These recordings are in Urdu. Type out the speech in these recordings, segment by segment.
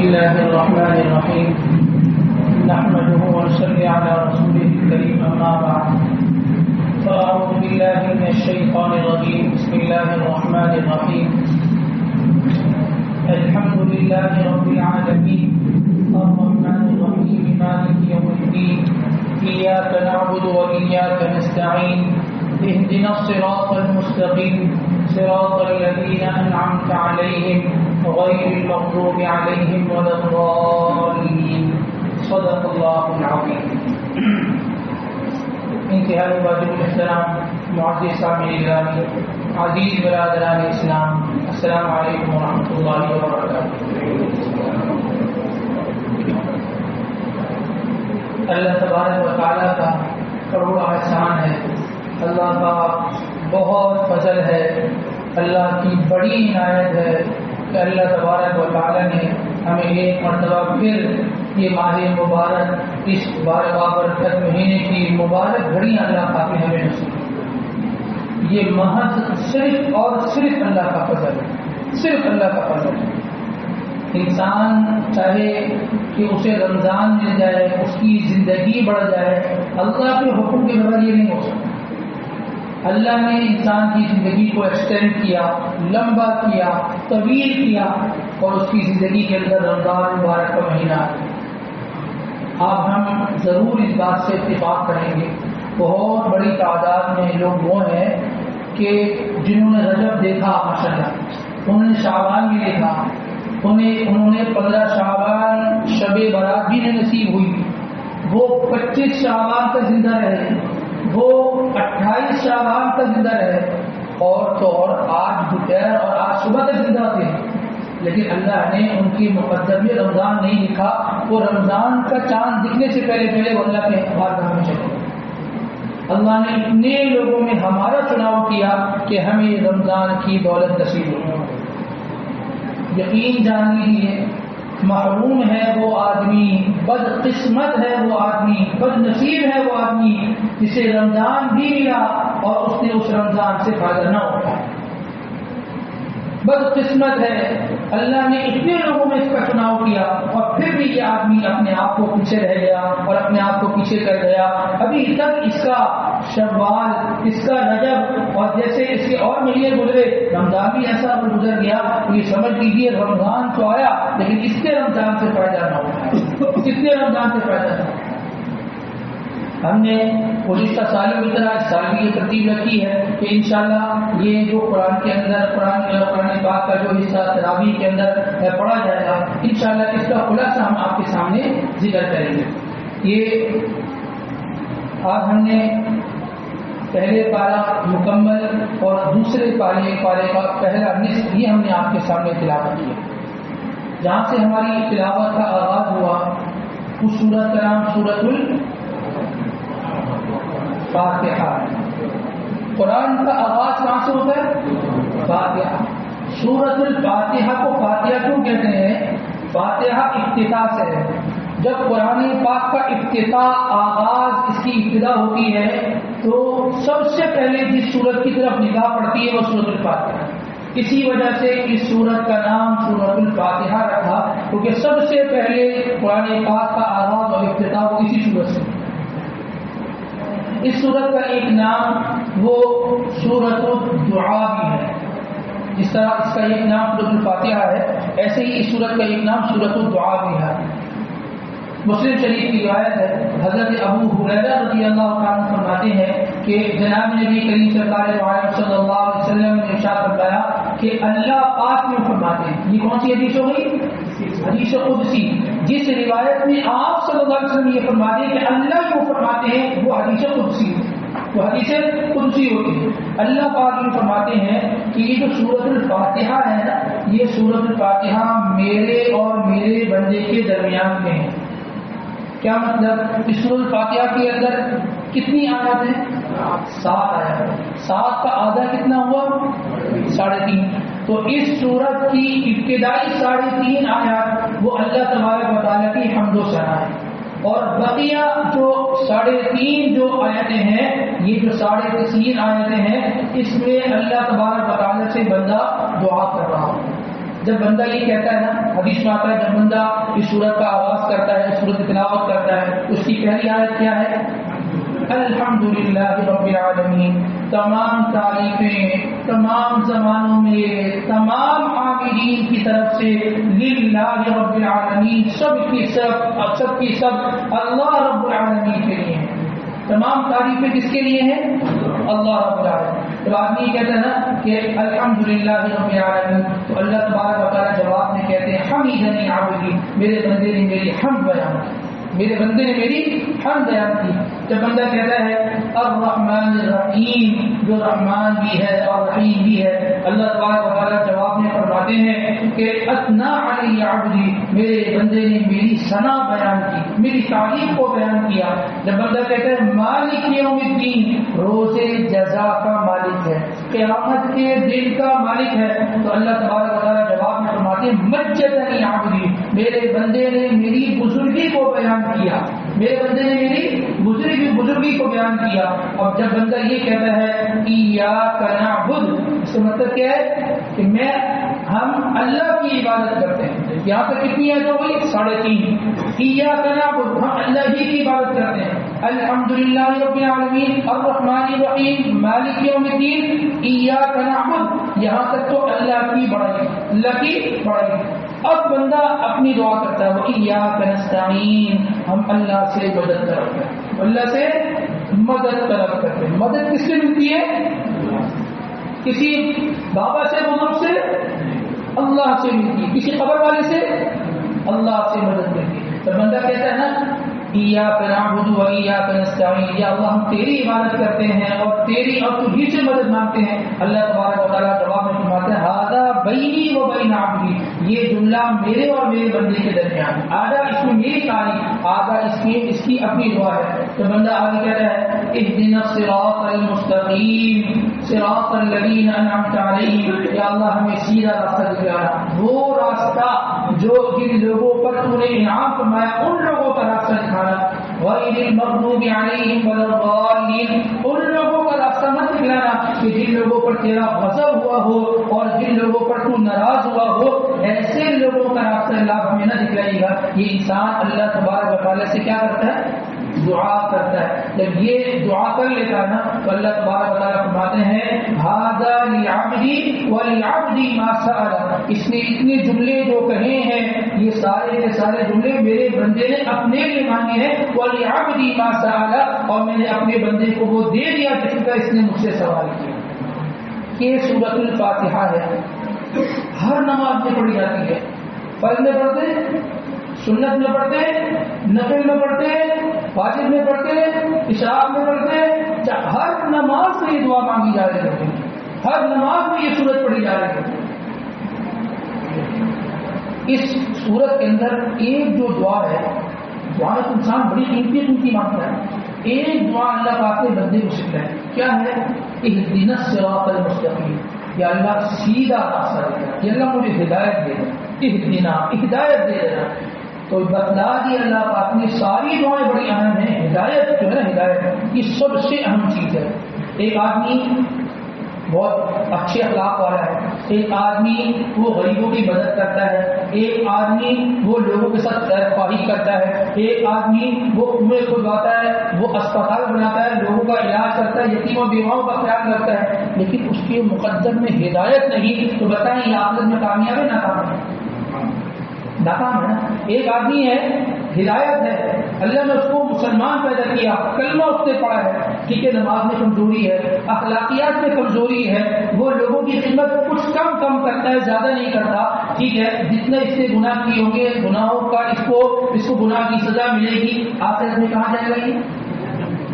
الله الرحمن الرحيم نحمده ونصلي على رسوله الكريم أما بعد فأعوذ بالله من الشيطان الرجيم بسم الله الرحمن الرحيم الحمد لله رب العالمين الرحمن الرحيم مالك يوم الدين إياك نعبد وإياك نستعين اهدنا الصراط المستقيم صراط الذين أنعمت عليهم غير المغضوب عليهم ولا الضالين صدق الله العظيم. انتہائی واجب الاحترام معزز سامعین گرامی، عزیز برادران اسلام، السلام علیکم ورحمۃ اللہ وبرکاتہ. اللہ تبارک و تعالیٰ کا کروڑا احسان ہے، اللہ کا بہت فضل ہے، اللہ کی بڑی عنایت ہے کہ اللہ تبارک و تعالیٰ نے ہمیں ایک مرتبہ پھر یہ ماہ مبارک، اس بابرکت مہینے کی مبارک گھڑیاں اللہ پاک نے ہمیں نصیب کی. یہ محض صرف اور صرف اللہ کا فضل ہے، صرف اللہ کا فضل ہے. انسان چاہے کہ اسے رمضان مل جائے، اس کی زندگی بڑھ جائے، اللہ کے حکم کے بغیر یہ نہیں ہو سکتا. اللہ نے انسان کی زندگی کو ایکسٹینڈ کیا، لمبا کیا، طویل کیا، اور اس کی زندگی کے اندر رمضان مبارک کا مہینہ ہے. اب ہم ضرور اس بات سے اتفاق کریں گے، بہت بڑی تعداد میں لوگ وہ ہیں کہ جنہوں نے رجب دیکھا، ماشاءاللہ انہوں نے شعبان بھی دیکھا، انہوں نے 15 شعبان شب برات بھی نصیب ہوئی، وہ 25 شعبان تک زندہ رہے، وہ 28 شعبان تک زندہ رہے، اور تو اور آج دوپہر اور آج صبح تک زندہ تھے. لیکن اللہ نے ان کی مقدر میں رمضان نہیں لکھا، وہ رمضان کا چاند دکھنے سے پہلے وہ اللہ کے بارگاہ میں چلے. اللہ نے اتنے لوگوں میں ہمارا چناؤ کیا کہ ہمیں رمضان کی دولت نصیب ہو. یقین جان لیجیے، محروم ہے وہ آدمی، بد قسمت ہے وہ آدمی، بد نصیب ہے وہ آدمی جسے رمضان بھی ملا اور اس نے اس رمضان سے فائدہ نہ اٹھایا. بد قسمت ہے، اللہ نے اتنے لوگوں میں اس کا چناؤ کیا اور پھر بھی یہ آدمی اپنے آپ کو پیچھے رہ گیا اور اپنے آپ کو پیچھے کر گیا. ابھی تک اس کا شوال، اس کا رجب اور جیسے اس کے اور مہینے گزرے، رمضان بھی ایسا گزر گیا. یہ سمجھ لیجیے رمضان تو آیا لیکن اس کے رمضان سے فائدہ نہ اٹھایا، کتنے رمضان سے فائدہ نہ. ہم نے گزشتہ سالوں کی طرح اس سال بھی یہ ترتیب رکھی ہے کہ انشاءاللہ یہ جو قرآن کے اندر قرآن پاک کا جو حصہ تراویح کے اندر پڑھا جائے گا، انشاءاللہ اس کا خلاصہ ہم آپ کے سامنے ذکر کریں گے. یہ آج ہم نے پہلے پارہ مکمل اور دوسرے پارے کا پہلا نصف یہ ہم نے آپ کے سامنے تلاوت کیا. جہاں سے ہماری تلاوت کا آغاز ہوا اس سورت کا نام سورۃ الفاتحہ. قرآن کا آغاز کہاں سے ہوتا ہے؟ فاتحہ. سورۃ الفاتحہ کو فاتحہ کیوں کہتے ہیں؟ فاتحہ افتتاح سے ہے. جب قرآن پاک کا افتتاح، آغاز، اس کی ابتدا ہوتی ہے تو سب سے پہلے جس سورت کی طرف نگاہ پڑتی ہے وہ سورۃ الفاتحہ. اسی وجہ سے اس سورت کا نام سورۃ الفاتحہ رکھا، کیونکہ سب سے پہلے قرآن پاک کا آغاز اور افتتاح وہ اسی سورت سے. اس سورت کا ایک نام وہ سورۃ الدعاء بھی ہے. جس طرح اس کا ایک نام سورۃ الفاتحہ ہے، ایسے ہی اس سورت کا ایک نام سورۃ الدعاء بھی ہے. مسلم شریف کی روایت ہے، حضرت ابو ہریرہ رضی اللہ عنہ فرماتے ہیں کہ جناب نبی کریم سرکار عالم صلی اللہ علیہ وسلم نے ارشاد فرمایا کہ اللہ پاک میں فرماتے ہیں. یہ کون سی حدیث ہو گئی؟ حدیث قدسی. جس روایت میں آپ صلی اللہ علیہ وسلم یہ فرماتے ہیں کہ اللہ کو فرماتے ہیں، وہ حدیث قدسی، وہ حدیث قدسی ہوتی ہے. اللہ پاک یہ فرماتے ہیں کہ یہ جو سورۃ الفاتحہ ہے نا، یہ سورۃ الفاتحہ میرے اور میرے بندے کے درمیان میں ہے. کیا مطلب؟ اس سورۃ الفاتحہ کے اندر کتنی آیات ہیں؟ 7 آیات. 7 کا آدھا کتنا ہوا؟ 3.5. تو اس سورت کی ابتدائی 3.5 آیات وہ اللہ تبارک و تعالیٰ کی حمد و ثنا ہے، اور بقیہ جو 3.5 جو آیتیں ہیں، یہ جو 3.5 آیتیں ہیں، اس میں اللہ تبارک و تعالیٰ سے بندہ دعا کر رہا ہوں. جب بندہ یہ کہتا ہے نا، حدیث میں آتا ہے جب بندہ اس سورت کا آغاز کرتا ہے، اس سورت کی تلاوت کرتا ہے، اس کی پہلی آیت کیا ہے؟ الحمدللہ رب العالمین، تمام تعریفیں تمام زمانوں میں تمام عابدین کی طرف سے للہ رب العالمین، سب کی سب اللہ رب العالمین کے لیے ہیں. تمام تعریفیں کس کے لیے ہیں؟ اللہ رب العالمین. جب آدمی کہتا ہے نا کہ الحمدللہ رب العالمین، تو اللہ تبارک و تعالیٰ جواب میں کہتے ہیں حمیدنی عبدی، میرے بندے نے میری حمد بیان کی، میرے بندے نے میری حمد بیان کی. جب بندہ کہتا ہے الرحمن الرحیم، جو رحمان بھی ہے اور رحیم بھی ہے، اللہ تبارک و تعالیٰ جواب میں فرماتے ہیں کہ اثنا علی عبدی، میرے بندے نے میری ثنا بیان کی، میری تعریف کو بیان کیا. جب بندہ کہتا ہے مالک یوم الدین، روز جزا کا مالک ہے، قیامت کے دن کا مالک ہے، تو اللہ تبارک و تعالیٰ جواب میں فرماتے ہیں مجدنی عبدی، میرے بندے نے میری بزرگی کو بیان کیا، میرے بندے نے میری بزرگی کو بیان کیا. اب جب بندہ یہ کہتا ہے ایاک نعبد، اس کا مطلب کیا ہے کہ ہم اللہ کی عبادت کرتے ہیں. یہاں تک کتنی ہے تو بھائی 3.5. ایاک نعبد، ہم اللہ ہی کی عبادت کرتے ہیں. الحمدللہ رب العالمین الرحمن الرحیم مالک یوم الدین ایاک نعبد، یہاں تک تو اللہ کی بڑائی، اللہ کی بڑائی. اب بندہ اپنی دعا کرتا ہے وَإِيَّاكَ نَسْتَعِينُ، ہم اللہ سے مدد طلب کرتے ہیں، اللہ سے مدد طلب کرتے ہیں. مدد کس سے ملتی ہے؟ کسی بابا سے، بزرگ سے؟ اللہ سے ملتی ہے. کسی قبر والے سے؟ اللہ سے مدد ملتی ہے. تو بندہ کہتا ہے نا ایاک نعبد و ایاک نستعین، یا اللہ ہم تیری عبادت کرتے ہیں اور تجھی سے مدد مانگتے ہیں. اللہ تبارک و تعالیٰ جواب میں فرماتے ہیں ھذا بینی و بین عبدی، یہ جملہ میرے اور میرے بندے کے درمیان، آدھا اس میں میری تعریف، آدھا اس کی اپنی دعا ہے. تو بندہ آگے کہتا ہے اہدنا الصراط المستقیم صراط الذین انعمت علیہم، یا اللہ ہمیں سیدھا راستہ دکھانا، وہ راستہ جو جن لوگوں پر تو نے انعام فرمایا ان لوگوں کا راستہ دکھانا. غیر المغضوب علیہم ولا الضالین، ان لوگوں کا راستہ مت دکھلانا کہ جن لوگوں پر تیرا غضب ہوا ہو اور جن لوگوں پر تو ناراض ہوا ہو، ایسے لوگوں کا راستہ اللہ ہمیں نہ دکھلائے گا. یہ انسان اللہ تبارک و تعالیٰ سے کیا کرتا ہے؟ دعا کرتا ہے. جب یہ دعا کر لیتا ہے نا تو اللہ تبارک و تعالیٰ فرماتے ہیں ھذا لعبدی ولعبدی ما سأل، اس نے اتنے جملے جو کہے ہیں یہ سارے کے سارے جملے میرے بندے نے اپنے لیے مانگے ہیں، ولعبدی ما سأل، اور میں نے اپنے بندے کو وہ دے دیا جس کا اس نے مجھ سے سوال کیا. یہ سورۃ الفاتحہ ہے، ہر نماز میں پڑھی جاتی ہے. فرض میں پڑھتے ہیں، سنت میں پڑھتے ہیں، نفل میں پڑھتے ہیں، واجب میں پڑھتے ہیں، اشراق میں پڑھتے ہیں، ہر نماز میں یہ دعا مانگی جا رہی ہوتی ہے، ہر نماز میں یہ سورت پڑھی جا رہی ہوتی ہے. اس سورت کے اندر ایک جو دعا ہے، دعا انسان بڑی قیمتی مانگتا ہے. ایک دعا اللہ پاک نے بندے کو سکھایا ہے، کیا ہے؟ اہدنا الصراط المستقیم، یا اللہ سیدھا راستہ دے دے، یا اللہ مجھے ہدایت دے دے، اہدنا ہدایت دے دینا. تو بتلا دی اللہ پاک نے ساری دعائیں بڑی اہم ہیں. ہدایت جو ہے نا، ہدایت یہ سب سے اہم چیز ہے. ایک آدمی بہت اچھے اخلاق والا ہے، ایک آدمی وہ غریبوں کی مدد کرتا ہے، ایک آدمی وہ لوگوں کے ساتھ خیر خواہی کرتا ہے، ایک آدمی وہ کنویں کھدواتا ہے، وہ اسپتال بناتا ہے، لوگوں کا علاج کرتا ہے، یتیم و بیواؤں کا خیال رکھتا ہے، لیکن اس کے مقدر میں ہدایت نہیں، تو بتائیں یہ آخرت میں کامیاب ہے ناکام ہے؟ ناکام ہے نا. ایک آدمی ہے، ہدایت ہے، اللہ نے اس کو مسلمان پیدا کیا، کلمہ اس نے پڑھا ہے، ٹھیک ہے، نماز میں کمزوری ہے، اخلاقیات میں کمزوری ہے، وہ لوگوں کی خدمت کچھ کم کرتا ہے، زیادہ نہیں کرتا، ٹھیک ہے، جتنے اس نے گناہ کیے ہوں گے گناہوں کا اس کو گناہ کی سزا ملے گی. آخرت میں کہاں جائے گا؟ یہ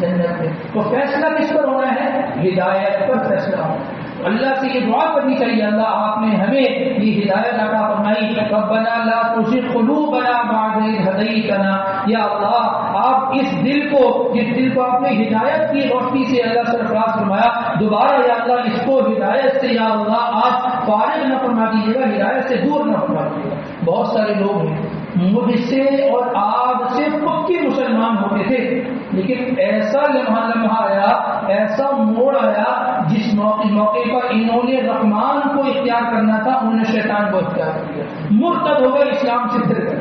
جنت میں. تو فیصلہ کس پر ہونا ہے؟ ہدایت پر فیصلہ ہونا. اللہ سے یہ دعا کرنی چاہیے، اللہ آپ نے ہمیں یہ ہدایت عطا فرمائی. ربنا لا تزغ قلوبنا بعد إذ هديتنا، یا اللہ آپ جس دل کو آپ نے ہدایت کی روشنی سے اللہ سرفراز فرمایا، دوبارہ یا اللہ اس کو ہدایت سے یا اللہ آپ فارغ نہ فرما دیجیے گا، ہدایت سے دور نہ فرما دیجیے گا. بہت سارے لوگ ہیں مجھ سے اور آپ سے پکے مسلمان ہوتے تھے، لیکن ایسا لمحہ آیا، ایسا موڑ آیا جس موقع پر انہوں نے رحمان کو اختیار کرنا تھا، انہوں نے شیطان کو اختیار کر دیا، مرتد ہو گئے، اسلام سے پھر گئے۔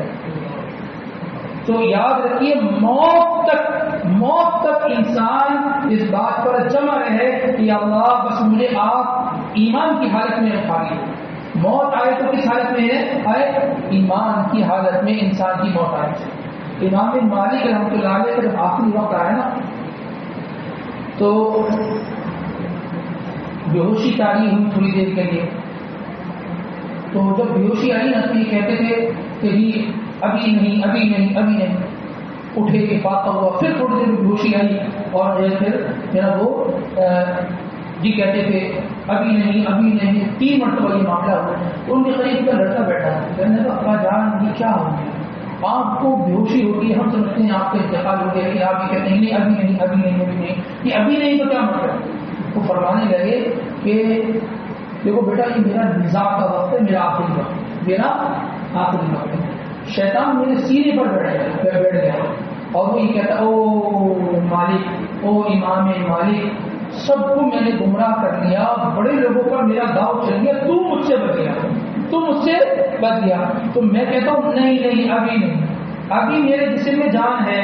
تو یاد رکھیے موت تک انسان اس بات پر جمع رہے کہ اللہ بس مجھے آپ ایمان کی حالت میں اٹھائیے۔ موت آئے تو کس حالت میں آئے؟ ایمان کی حالت میں انسان کی موت آئے۔ امام مالک رحمۃ اللہ علیہ کا جب آخری وقت آیا نا تو بیہوشی تاری ہوئی تھوڑی دیر کے لیے، تو جب بیہوشی آئی نا تو یہ کہتے تھے کہ ابھی نہیں اٹھے کے فاقہ ہوا، پھر تھوڑی دیر بیہوشی آئی اور پھر وہ کہتے تھے ابھی نہیں 3 مرتبہ یہ معاملہ ہوا۔ ان کے قریب کا لڑکا بیٹھا کہنے لگا ابا جان یہ کیا ہو گیا؟ آپ کو بیہوشی ہوتی ہے، ہم سمجھتے ہیں آپ کا انتقال ہو گیا، کہ آپ یہ کہتے ہیں ابھی نہیں، یہ ابھی نہیں تو کیا مطلب؟ وہ فرمانے لگے کہ دیکھو بیٹا یہ میرا نظام کا وقت ہے، میرا آخری وقت ہے۔ شیطان میرے سینے پر بیٹھ گیا اور وہ یہ کہتا او مالک، او امام مالک، سب کو میں نے گمراہ کر لیا، بڑے لوگوں پر میرا داؤ چل گیا، تو مجھ سے بچ گیا۔ تو میں کہتا ہوں نہیں ابھی میرے جسم میں جان ہے،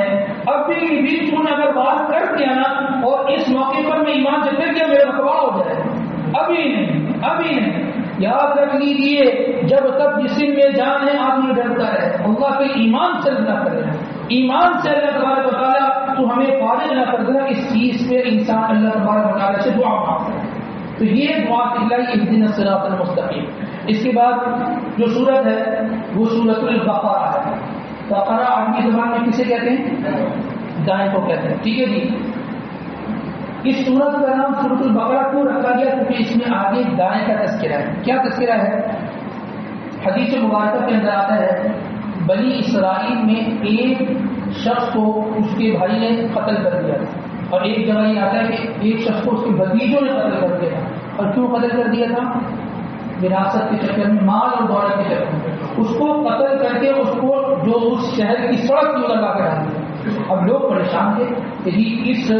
ابھی بھی تو نے اگر بات کر دیا نا اور اس موقع پر میں ایمان سے پھر گیا، میرا بکوا ہو جائے۔ ابھی نہیں یاد رکھ لیجیے، جب تک جسم میں جان ہے آدمی ڈرتا ہے، اللہ کے ایمان سے اللہ کرے، ایمان سے اللہ تبارک و تعالیٰ تو ہمیں فارغ نہ کر دینا، اس چیز پہ انسان اللہ تبارک و تعالیٰ سے دعا مانگتا ہے۔ تو یہ دعا اللہ اہدنا الصراط المستقیم۔ اس کے بعد جو سورت ہے وہ سورۃ البقرہ ہے۔ بقرہ عربی زبان میں کسے کہتے ہیں؟ دائیں کو کہتے ہیں، ٹھیک ہے جی۔ اس سورت کا نام سورۃ البقرہ کیوں رکھا گیا؟ کیونکہ اس میں آگے دائیں کا تذکرہ ہے۔ کیا تذکرہ ہے؟ حدیث مبارکہ کے اندر آتا ہے بنی اسرائیل میں ایک شخص کو اس کے بھائی نے قتل کر دیا، اور ایک جگہ یہ آتا ہے کہ ایک شخص کو اس کے بھتیجوں نے قتل کر دیا، اور کیوں قتل کر دیا تھا؟ وراثت کے چکر میں، مال اور دولت کے چکر میں اس کو قتل کر کے اس کو جو اس شہر کی سڑک کیوں لگا کے ڈال دیا۔ اب لوگ پریشان تھے کہ اس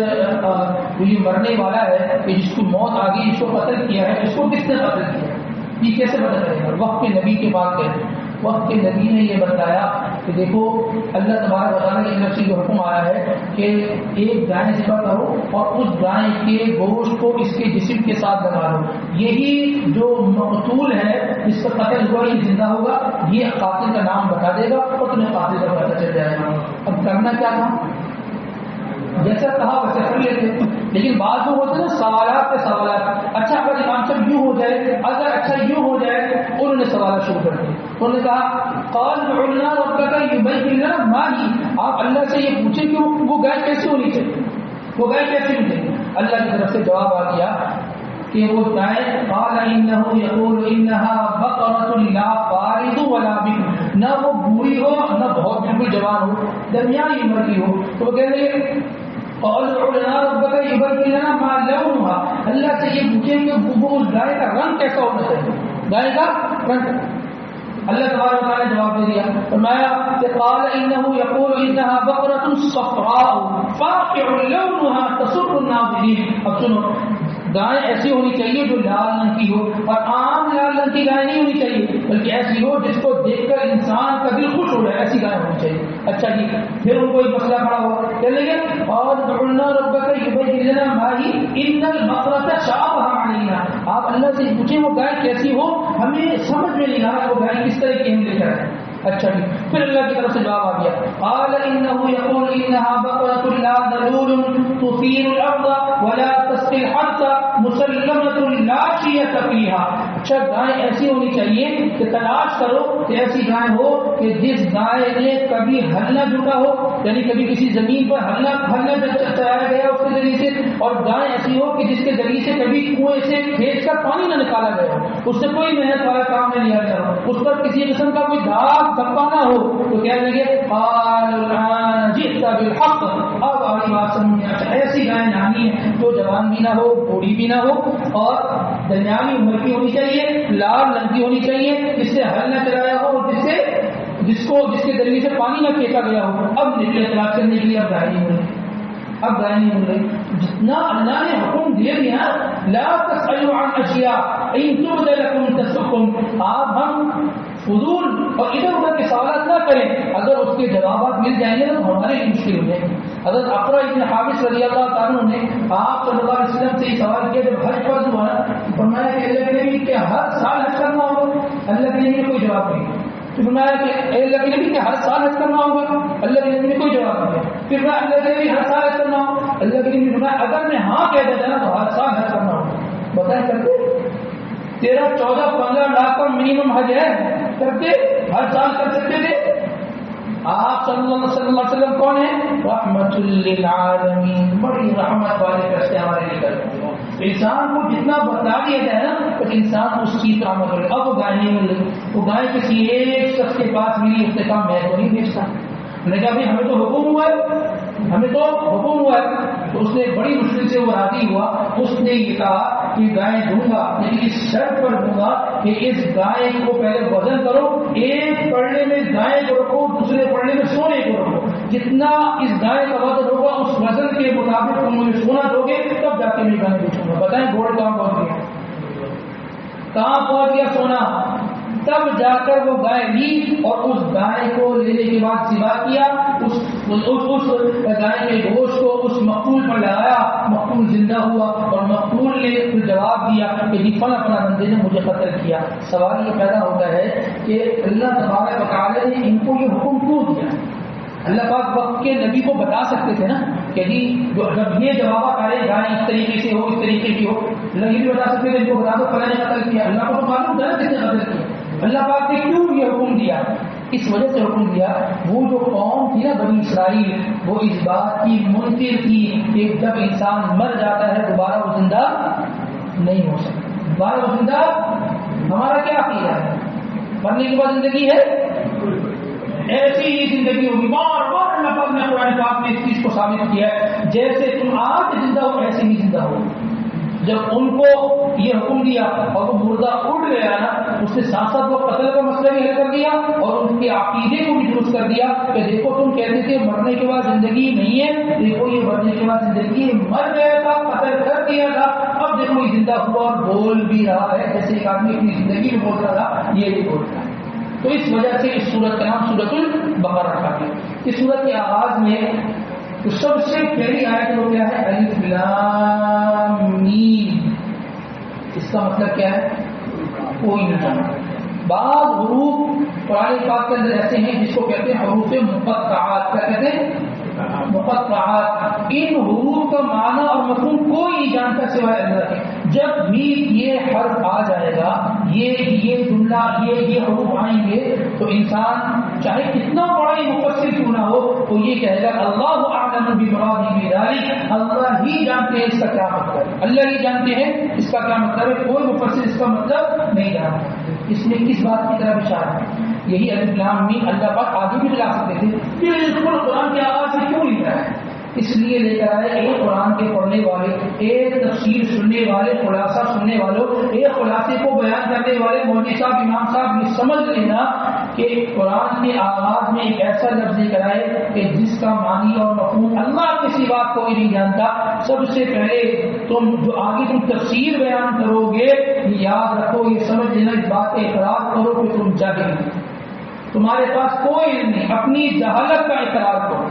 یہ مرنے والا ہے کہ جس کو موت آ گئی، جس کو قتل کیا ہے، اس کو کس نے قتل کیا، یہ کیسے پتہ چلے گا؟ وقت کے نبی کے بعد کہتے ہیں، وقت کے نبی نے یہ بتایا کہ دیکھو اللہ تبارک و تعالیٰ کی طرف سے جو حکم آیا ہے کہ ایک گائے ذبح کرو اور اس گائے کے گوشت کو اس کے جسم کے ساتھ لگا دو، یہی جو مقتول ہے جس کا قتل ہوا یہ زندہ ہوگا، یہ قاتل کا نام بتا دے گا اور تمہیں قاتل کا پتہ چل جائے گا۔ اب کرنا کیا تھا؟ جیسا کہا ویسے کر لیتے، لیکن بعض لوگ ہوتے ہیں نا سوالات پہ سوالات، اچھا اگر امام صاحب یوں ہو جائے، اگر اچھا یوں ہو جائے، انہوں نے سوالات شروع کر دیے۔ انہوں نے کہا قال ادعوا ربك يبين لنا ما هي، آپ اللہ سے یہ پوچھیں کہ وہ گائے کیسی ہونی چاہیے، وہ گائے کیسی ہونی چاہیے۔ اللہ کی طرف سے جواب آ گیا کہ وہ گائے قال انه يقول انها بقرة لا فارض ولا بكر، نہ وہ بوڑھی ہو نہ بہت بالکل جوان ہو، درمیانی عمر کی ہو۔ تو وہ کہہ رہے ہیں قال ادعوا ربك يبين لنا ما لونها، اللہ سے یہ پوچھیں کہ وہ گائے کا رنگ کیسا ہونا چاہیے، گائے کا رنگ۔ اللہ تبارک و تعالیٰ نے جواب دے دیا، فرمایا کہ قال انه يقول انها بقرة صفراء فاقع لونها تسر الناظرين۔ اب سنو، گائے ایسی ہونی چاہیے جو لال رنگ کی ہو، اور عام لال رنگ کی گائے نہیں ہونی چاہیے، بلکہ ایسی ہو جس کو دیکھ کر انسان کا دل خوش ہو جائے، ایسی گائے ہونی چاہیے۔ اچھا جی، پھر ان کو ایک مسئلہ کھڑا ہوا، کہنے لگے اور ادعوا ربك يبين لنا ما هي ان البقرة شابه علينا، آپ اللہ سے پوچھیں وہ گائے کیسی ہو، ہمیں سمجھ میں نہیں آ رہا وہ گائے کس طرح کی ہم لے کر آئے۔ اچھا جی، پھر اللہ کی طرف سے جواب آ گیا قال انه يقول انها بقرة لا ذلول تثير الارض ولا تسقي الحرث مسلمة لا شية فيها۔ اچھا گائے ایسی ہونی چاہیے کہ تلاش کرو کہ ایسی گائے ہو کہ جس گائے نے کبھی ہل نہ جھوٹا ہو، یعنی کبھی کسی زمین پر ہل نہ چلایا گیا اس کے ذریعے سے، اور گائے ایسی ہو کہ جس کے ذریعے سے کبھی کنویں سے کھینچ کر پانی نہ نکالا گیا ہو، اس سے کوئی محنت والا کام نہ لیا گیا ہو، اس پر کسی قسم کا کوئی دھاگ دھپا نہ ہو۔ تو کہنے لگے قال الآن جئت بالحق، اب آگے بات سمجھ میں آتا ہے، ایسی گائے لانی ہے جو جوان بھی نہ ہو، بوڑھی بھی نہ ہو، اور درمیانی عمر کی ہونی چاہیے، لال رنگ کی ہونی چاہیے، جس سے ہل نہ چلایا ہو اور جس سے جس کے ذریعے سے پانی نہ پھینکا گیا ہو، اب نکلے تلاش کرنے کے لیے، اب گائے نہیں مل رہی، اب گائے نہیں مل رہی. جتنا اللہ نے حکم دے دیا لا تسألوا عن اشیاء ان تبد لکم تسؤکم، آپ ہم فضول اور ادھر ادھر کے سوالات نہ کریں، اگر اس کے جوابات مل جائیں گے تو ہمارے لیے مشکل ہو جائیں گے. حضرت اقرا ابن حابس رضی اللہ تعالیٰ نے آپ صلی اللہ علیہ وسلم سے یہ سوال کیا جب حج فرض ہوا، فرمایا کہ اللہ کے نبی کیا ہر سال حج کرنا ہوگا؟ اللہ کے نبی نے کوئی جواب نہیں. فرمایا کہ اے اللہ کے نبی کیا ہر سال حج کرنا ہوگا؟ اللہ کے نبی نے کوئی جواب نہیں. پھر میں اللہ کے نبی ہر سال حج کرنا ہوگا؟ اللہ کے نبی فرمایا اگر میں ہاں کہہ دیتا نا تو ہر سال حج کرنا ہوگا. بتائیں کرتے 13-14-15 لاکھ کا منیمم حج ہے، کرتے ہر سال کر سکتے تھے. آپ صلی اللہ علیہ وسلم کون ہیں؟ رحمت للعالمین، بڑی رحمت والے رستے ہمارے لیے کرتے ہیں. انسان کو جتنا بتا دیا جائے نا تو انسان اس چیز کا عمل کرے. اب وہ گائے نہیں مل رہی، وہ گائے کسی ایک شخص کے پاس ملی، اس نے کہا میں تو نہیں بیچتا. میں نے کہا بھائی ہمیں تو حکم ہوا ہے، ہمیں تو حکم ہوا ہے. تو اس نے بڑی مشکل سے وہ راضی ہوا. اس نے یہ کہا کہ گائے دوں گا لیکن اس شرط پر دوں گا کہ اس گائے کو پہلے وزن کرو، ایک پڑنے میں گائے کو رکھو، دوسرے پڑنے میں سونے کو رکھو، جتنا اس گائے کا وزن ہوگا اس وزن کے مطابق تم مجھے سونا دو گے تب جا کے میں گائے بیچوں گا. بتائیں گولڈ کہاں پہنچ گیا، کہاں پہنچ گیا سونا. تب جا کر وہ گائے لی اور اس گائے کو لینے کے بعد ذبح کیا، اس گائے کے گوشت کو اس مقتول پر لگایا، مقتول زندہ ہوا اور مقتول نے پھر جواب دیا کہ جی فلاں فلاں بندے نے مجھے قتل کیا. سوال یہ پیدا ہوتا ہے کہ اللہ تبارک و تعالی نے ان کو یہ حکم کیوں دیا؟ اللہ پاک وقت کے نبی کو بتا سکتے تھے نا کہ جی جب یہ جوابات آئے گائے اس طریقے سے ہو، اس طریقے کی ہو. اللہ یہ بھی بتا سکتے تھے ان کو بتا دو فلاں نے قتل کیا. اللہ کو تو معلوم تھا کس نے قتل کیا. اللہ پاک نے کیوں یہ حکم دیا؟ اس وجہ سے حکم دیا وہ جو قوم تھی نا بنی اسرائیل، وہ اس بات کی منکر تھی کہ جب انسان مر جاتا ہے دوبارہ وہ زندہ نہیں ہو سکتا. دوبارہ وہ زندہ، ہمارا کیا عقیدہ ہے؟ مرنے کے بعد زندگی ہے، ایسی ہی زندگی ہوگی. بار بار اللہ پاک نے قرآن پاک میں اس چیز کو ثابت کیا ہے جیسے تم آج زندہ ہو ایسے ہی زندہ ہو. جب ان کو یہ حکم دیا اور وہ مردہ اڑ گیا نا، اس نے ساتھ ساتھ وہ قتل کا مسئلہ بھی حل کر دیا اور ان کے عقیدے کو بھی درست کر دیا کہ دیکھو تم کہتے تھے مرنے کے بعد زندگی نہیں ہے، دیکھو یہ مرنے کے بعد زندگی، مر گیا تھا قتل کر دیا تھا، اب دیکھو یہ زندہ ہوا اور بول بھی رہا ہے جیسے ایک آدمی اپنی زندگی میں بول رہا تھا یہ بھی بول رہا ہے. تو اس وجہ سے اس سورت کا نام سورۃ البقرہ رکھا گیا. اس سورت کے آغاز میں تو سب سے پہلی آیت وہ کیا ہے؟ الف لام میم. اس کا مطلب کیا ہے؟ کوئی نہیں جانتا. بعض حروف قرآن پاک کے اندر ایسے ہیں جس کو کہتے ہیں حروف مقطعات. کیا کہتے ہیں؟ مقطعات. ان حروف کا معنی اور مفہوم کوئی نہیں جانتا سوائے اللہ کے. جب بھی یہ حرف آ جائے گا، یہ جملہ، یہ حروف آئیں گے تو انسان چاہے کتنا بڑا ہی مفسر کیوں نہ ہو تو یہ کہے گا اللہ اعلم بمراده بذلک، اللہ ہی جانتے ہیں اس کا کیا مطلب ہے، اللہ ہی جانتے ہیں اس کا کیا مطلب ہے. کوئی مفسر اس کا مطلب نہیں جانتا. اس میں کس بات کی طرف اشارہ ہے؟ یہی الف لام میم اللہ پاک آگے بھی لا سکتے تھے، بالکل قرآن کے آغاز سے کیوں لکھا ہے؟ اس لیے لے کر آئے ایک قرآن کے پڑھنے والے، ایک تفسیر سننے والے، خلاصہ سننے والوں، ایک خلاصے کو بیان کرنے والے مولوی صاحب، امام صاحب یہ سمجھ لینا کہ قرآن کے آغاز میں ایک ایسا لفظ لے کر آئے کہ جس کا معنی اور مفہوم اللہ کے سوا کوئی نہیں جانتا. سب سے پہلے تم جو آگے تم تفسیر بیان کرو گے یاد رکھو، یہ سمجھ لینا، اس بات کا اقرار کرو کہ تم جاہل، تمہارے پاس کوئی علم نہیں، اپنی جہالت کا اقرار کرو،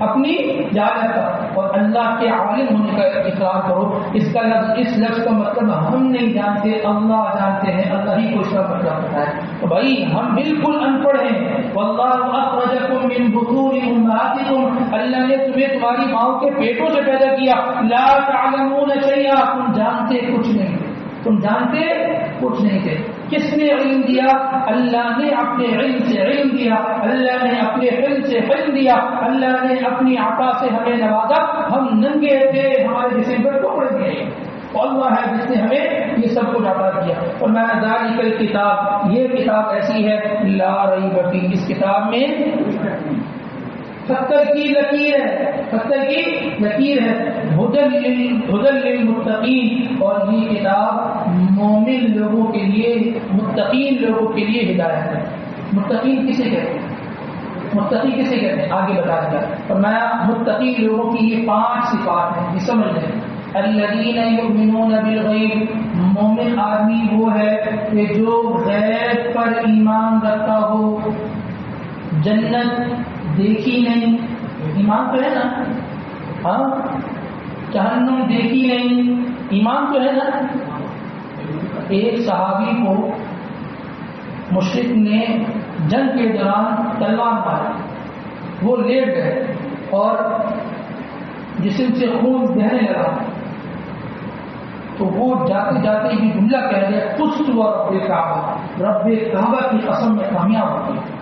اپنی جہالت کا، اور اللہ کے عالم ہونے کا اقرار کرو. اس لفظ کا مطلب ہم نہیں جانتے، اللہ جانتے ہیں، اللہ ہی کو اس کا مطلب پتا ہے. تو بھائی ہم بالکل ان پڑھ ہیں. واللہ اخرجکم من بطون امہاتکم، اللہ نے تمہیں تمہاری ماؤں کے پیٹوں سے پیدا کیا. لا تعلمون شیئا، تم جانتے کچھ نہیں تھے، تم جانتے کچھ نہیں تھے. کس نے علم دیا؟ اللہ نے اپنے علم سے علم دیا، اللہ نے اپنے علم سے علم دیا، اللہ نے اپنی عطا سے ہمیں نوازا. ہم ننگے تھے، ہمارے جسم پر ٹکڑے گئے، اللہ ہے جس نے ہمیں یہ سب کچھ عطا کیا. اور میں ذالک الکتاب، یہ کتاب ایسی ہے لا ریب فیہ، اس کتاب میں پتھر کی لکیر ہے، پتھر کی لکیر ہے. ہدی للمتقین، اور یہ کتاب مومن لوگوں کے لیے، متقین لوگوں کے لیے ہدایت ہے. متقین کسے کہتے ہیں؟ متقی کسے کہتے ہیں؟ آگے بتا دیا فرمایا متقی لوگوں کی یہ 5 صفات ہیں، یہ سمجھ لیں۔ الذین یؤمنون بالغیب، مومن آدمی وہ ہے کہ جو غیب پر ایمان رکھتا ہو، جنت دیکھی نہیں، ایمان تو ہے نا، ہاں جہنم دیکھی نہیں، ایمان تو ہے نا۔ ایک صحابی کو مشرک نے جنگ کے دوران تلوار ماری، وہ لیٹ گئے اور جسم سے خون بہنے لگا، تو وہ جاتے جاتے یہ جملہ کہہ گیا فزت ورب کعبہ، رب کعبہ کی قسم میں کامیاب ہو گئی۔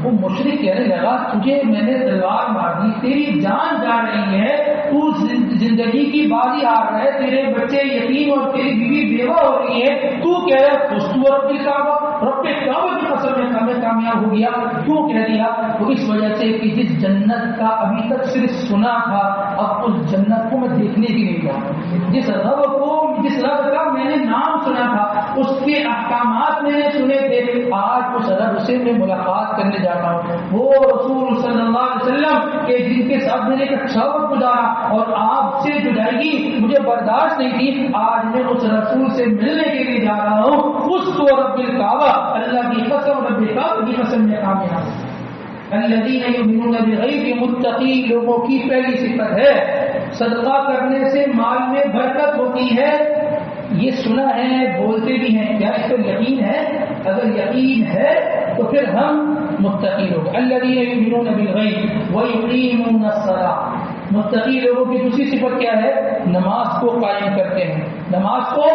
وہ مشرک کہنے لگا تجھے میں نے تلوار مار دی، تیری جان جا رہی ہے، تو زندگی کی بازی ہار رہا ہے، تیرے بچے یتیم اور تیری بیوی بیوہ ہو رہی ہے، تو کہہ رہا ہے فزت ورب کعبہ، رب کعبہ کی قسم میں کامیاب ہو گیا، کیوں کہہ دیا؟ تو اس وجہ سے کہ جس جنت کا ابھی تک صرف سنا تھا، اب اس جنت کو میں دیکھنے کی نہیں جاتا، جس رب کا میں نے نام سنا تھا، اس کے احکامات میں نے سنے تھے، آج اس رب سے میں ملاقات کرنے جا رہا ہوں۔ وہ رسول صلی اللہ علیہ وسلم کے جن کے ساتھ میں نے ایک اچھا وقت گزارا اور آپ سے جدائیگی مجھے برداشت نہیں تھی، آج میں اس رسول سے ملنے کے لیے جا رہا ہوں۔ اس کو رب الکعبہ، اللہ کی قسم، رب الکعبہ کی قسم میں کامیاب۔ الذین یؤمنون بالغیب، متقی لوگوں کی پہلی صفت ہے صدقہ کرنے سے مال میں برکت ہوتی ہے۔ یہ سنا ہے، بولتے بھی ہیں، کیا اس پر یقین ہے؟ اگر یقین ہے تو پھر ہم متقی لوگ۔ الذین یؤمنون بالغیب ویقیمون الصلاۃ، متقی لوگوں کی دوسری صفت کیا ہے؟ نماز کو قائم کرتے ہیں، نماز کو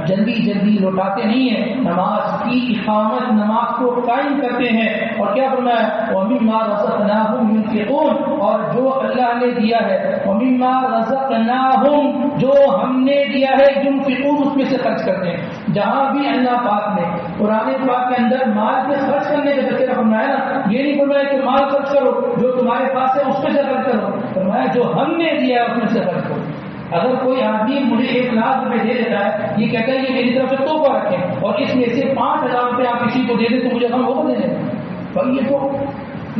جلدی جلدی لوٹاتے نہیں ہیں، نماز کی اقامت، نماز کو قائم کرتے ہیں۔ اور کیا فرمایا؟ وَمِمَّا رَزَقْنَاهُمْ يُنْفِقُونَ، اور جو اللہ نے دیا ہے، وَمِمَّا رَزَقْنَاهُمْ، جو ہم نے دیا ہے، يُنْفِقُونَ، اس میں سے خرچ کرتے ہیں۔ جہاں بھی اللہ پاک نے قرآن پاک کے اندر مال سے خرچ کرنے کا ذکر فرمایا نا، یہ نہیں فرمایا کہ مال خرچ کرو، جو تمہارے پاس ہے اس میں سے خرچ کرو، فرمایا جو ہم نے دیا ہے اس میں سے خرچ کرو۔ اگر کوئی آدمی مجھے 1 لاکھ روپے دے دیتا ہے، یہ کہتا ہے یہ میری طرف سے تحفہ رکھیں، اور اس میں سے 5,000 روپے آپ کسی کو دے دیں تو مجھے ہم وہ دے دیں، پر یہ تو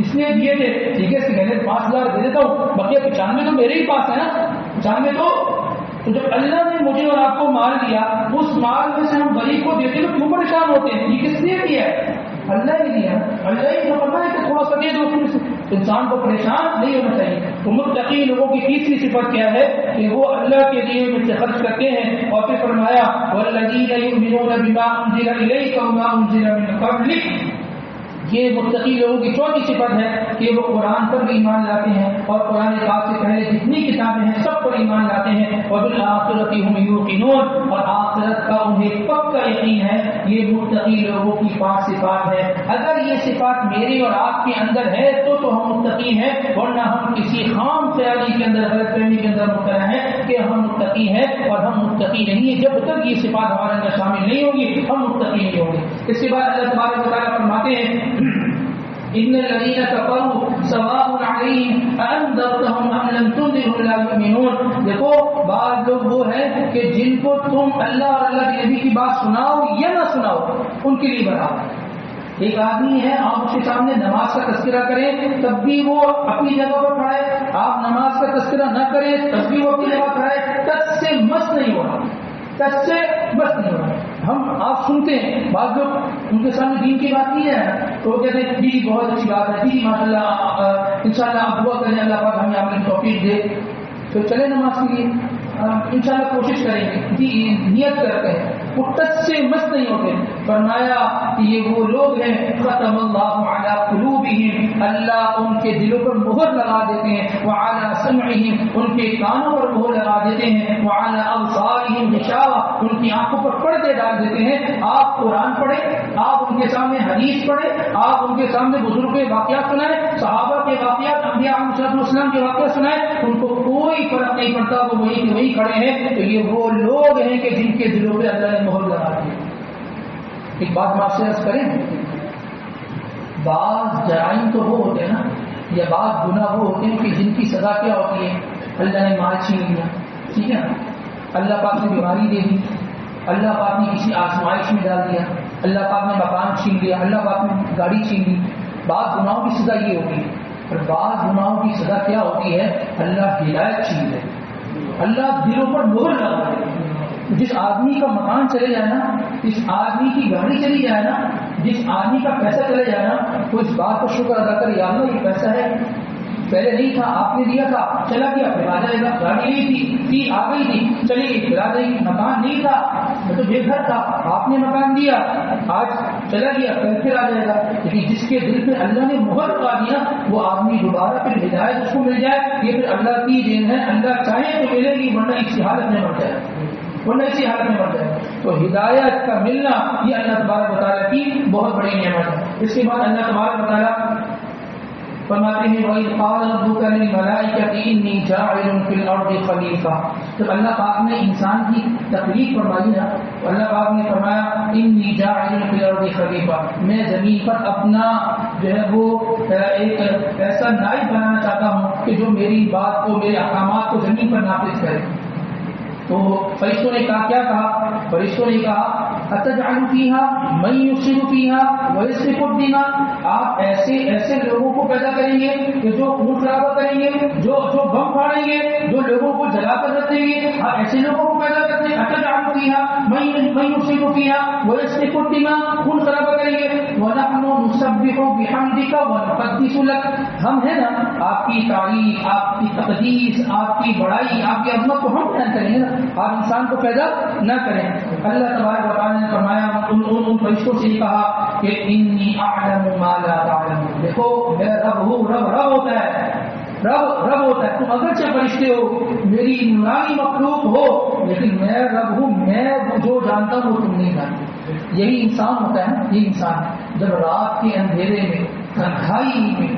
اس نے دیے تھے، ٹھیک ہے، اس کے 5,000 دے دیتا ہوں، بقیہ 95 تو میرے ہی پاس ہے نا، 95 تو جب اللہ نے مجھے اور آپ کو مال دیا، اس مال میں سے ہم غریب کو دیتے تو کیوں پریشان ہوتے ہیں؟ یہ کس نے دیا ہے؟ اللہ ہی دیا، اللہ ہی تو فرمایا کہ تھوڑا سا دے دو، انسان کو پریشان نہیں ہونا چاہیے۔ تو متقی لوگوں کی تیسری صفت کیا ہے کہ وہ اللہ کے لیے میں سے خرچ کرتے ہیں۔ اور پھر فرمایا والذین یؤمنون بما انزل الیک وما انزل من قبلک، یہ متقی لوگوں کی چوتھی صفت ہے کہ وہ قرآن پر بھی ایمان لاتے ہیں اور قرآن پاک سے پہلے جتنی کتابیں ہیں سب پر ایمان لاتے ہیں، وبالآخرۃ ہم یوقنون، اور آخرت کا انہیں پکا یقین ہے۔ یہ متقی لوگوں کی 5 صفات ہے۔ اگر یہ صفات میرے اور آپ کے اندر ہے تو ہم متقی ہیں، ورنہ ہم کسی خام خیالی کے اندر، غلط فہمی کے اندر مبتلا ہیں کہ ہم متقی ہیں اور ہم متقی نہیں ہیں۔ جب تک یہ صفات ہمارے اندر شامل نہیں ہوگی ہم متقی نہیں ہوں گے۔ اس کے بعد اللہ تبارک و تعالیٰ فرماتے ہیں ان الذين كفروا سواء عليهم انذرتهم ام لم تنذرهم لا يؤمنون۔ دیکھو بعض لوگ وہ ہیں کہ جن کو تم اللہ اور اللہ کے نبی کی بات سناؤ یا نہ سناؤ ان کے لیے برابر۔ ایک آدمی ہے، آپ اس کے سامنے نماز کا تذکرہ کریں تب بھی وہ اپنی جگہ پر کھڑا ہے، آپ نماز کا تذکرہ نہ کریں تب بھی وہ اپنی جگہ کھڑا ہے، تک سے مست نہیں ہو رہا، تک سے مست نہیں ہو رہا۔ ہم آپ سنتے ہیں بعض لوگ ان کے سامنے دین کی بات نہیں ہے تو وہ کہتے ہیں جی بہت اچھی بات ہے، جی ماشاء اللہ، انشاءاللہ آپ دعا کریں اللہ پاک ہمیں آپ نے توفیق دے، تو چلے نماز کے لیے انشاءاللہ کوشش کریں گے، جی نیت کرتے ہیں، وہ ٹچ سے مست نہیں ہوتے۔ فرمایا کہ یہ وہ لوگ ہیں ختم اللہ علی قلوبہم، اللہ ان کے دلوں پر مہر لگا دیتے ہیں، وعلی سمعہم، ان کے کانوں پر مہر لگا دیتے ہیں، وعلی ابصارہم غشاوہ، ان کی آنکھوں پر پردے ڈال دیتے ہیں۔ آپ قرآن پڑھیں، آپ ان کے سامنے حدیث پڑھیں، آپ ان کے سامنے بزرگ کے واقعات سنائیں، صحابہ کے واقعات، انبیاء علیہ السلام کے واقعات سنائیں، ان کو کوئی فرق نہیں پڑتا، وہ وہی کھڑے ہیں۔ تو یہ وہ لوگ ہیں کہ جن کے دلوں پہ اللہ نے مہر لگا دی۔ ایک بات میں آپ سے عرض کریں، بعض جرائم تو وہ ہوتے ہیں نا، یا بعض گناہ وہ ہوتے ہیں کہ جن کی سزا کیا ہوتی ہے؟ اللہ نے مال چھین لیا، ٹھیک ہے نا، اللہ پاک نے بیماری دے دی، اللہ پاک نے کسی آزمائش میں ڈال دیا، اللہ پاک نے مکان چھین لیا، اللہ پاک نے گاڑی چھین لی، بعض گناہوں کی سزا یہ ہوتی ہے، اور بعض گناہوں کی سزا کیا ہوتی ہے؟ اللہ ہدایت چھین لے، اللہ دلوں پر مہر لگا دے۔ جس آدمی کا مکان چلے جائے نا، جس آدمی کی گاڑی چلی جائے نا، جس آدمی کا پیسہ چلے جائے نا، وہ اس بات کا شکر ادا کرے، یا اللہ یہ پیسہ ہے پہلے نہیں تھا، آپ نے دیا تھا، چلا گیا پھر آ جائے گا، گاڑی نہیں تھی آ گئی تھی چلی گئی پھر آ جائے گی، مکان نہیں تھا میں تو بے گھر تھا، آپ نے مکان دیا، آج چلا گیا پھر آ جائے گا۔ لیکن جس کے دل پہ اللہ نے مہر لگا دیا وہ آدمی دوبارہ پھر ہدایت اس کو مل جائے، یہ پھر اللہ کی دین ہے، اللہ چاہے تو ملے گی ورنہ اسی حالت میں مر جائے، ورنہ اسی حالت میں مر جائے۔ تو ہدایت کا ملنا یہ اللہ تبارک و تعالیٰ کی بہت بڑی نعمت ہے۔ اس کے بعد اللہ تبارک و تعالیٰ فرماتے ہیں وَإِذْ قَالَ رَبُّكَ لِلْمَلَائِكَةِ إِنِّي جَاعِلٌ فِي الْأَرْضِ خَلِيفَةً، جب اللہ پاک نے انسان کی تخلیق فرمائی نا تو اللہ پاک نے فرمایا إِنِّي جَاعِلٌ فِي الْأَرْضِ خَلِيفَةً، میں زمین پر اپنا جو ہے وہ ایک ایسا نائب بنانا چاہتا ہوں کہ جو میری بات کو، میرے احکامات کو زمین پر نافذ کرے۔ تو فرشتوں نے کہا، کیا کہا؟ فرشتوں نے کہا أَتَجْعَلُ فِيهَا مَن يُفْسِدُ فِيهَا وَيَسْفِكُ الدِّمَاءَ، آپ ایسے لوگوں کو پیدا کریں گے کہ جو خون خرابہ کریں گے، جو بم پھاڑیں گے، جو لوگوں کو جلا کر رکھ دیں گے، آپ ایسے لوگوں کو پیدا کرتے ہیں۔ أَتَجْعَلُ فِيهَا مَن يُفْسِدُ فِيهَا وَيَسْفِكُ الدِّمَاءَ، خون خرابہ کریں گے، وَنَحْنُ نُسَبِّحُ بِحَمْدِكَ وَنُقَدِّسُ لَكَ، ہم ہے نا آپ کی تعریف، آپ کی تقدیس، آپ کی بڑائی، آپ کی عظمت کو ہم بیان کریں گے نا، آپ انسان کو پیدا نہ کریں۔ اللہ تبارک و تعالیٰ نے فرمایا ان فرشتوں سے کہا کہ انی اعلم ما لا تعلمون، دیکھو میں رب ہوں، رب ہوتا ہے، رب ہوتا ہے، تم اگرچہ فرشتے ہو، میری نورانی مخلوق ہو، لیکن میں رب ہوں، میں جو جانتا ہوں وہ تم نہیں جانتے۔ یہی انسان ہوتا ہے، یہی انسان جب رات کے اندھیرے میں، تنہائی میں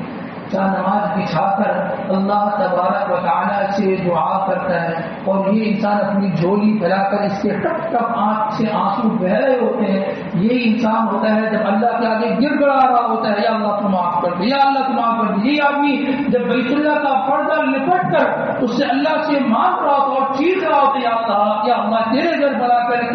چار نماز بچھا کر اللہ تبارک و تعالیٰ سے دعا کرتا ہے، اور یہ انسان اپنی جھولی پھیلا کر اس کے ٹپ ٹپ آنکھ سے آنسو بہ رہے ہوتے ہیں، یہ انسان ہوتا ہے جب اللہ کے آگے گر گڑا رہا ہوتا ہے، یا اللہ تم معاف کر دے، یا اللہ تم معاف کر دے۔ یہ آدمی جب بیت اللہ کا پردہ لپٹ کر اس سے اللہ سے مانگ رہا ہوتا اور چیخ رہا ہوتا، یا اللہ تیرے گھر بلا کر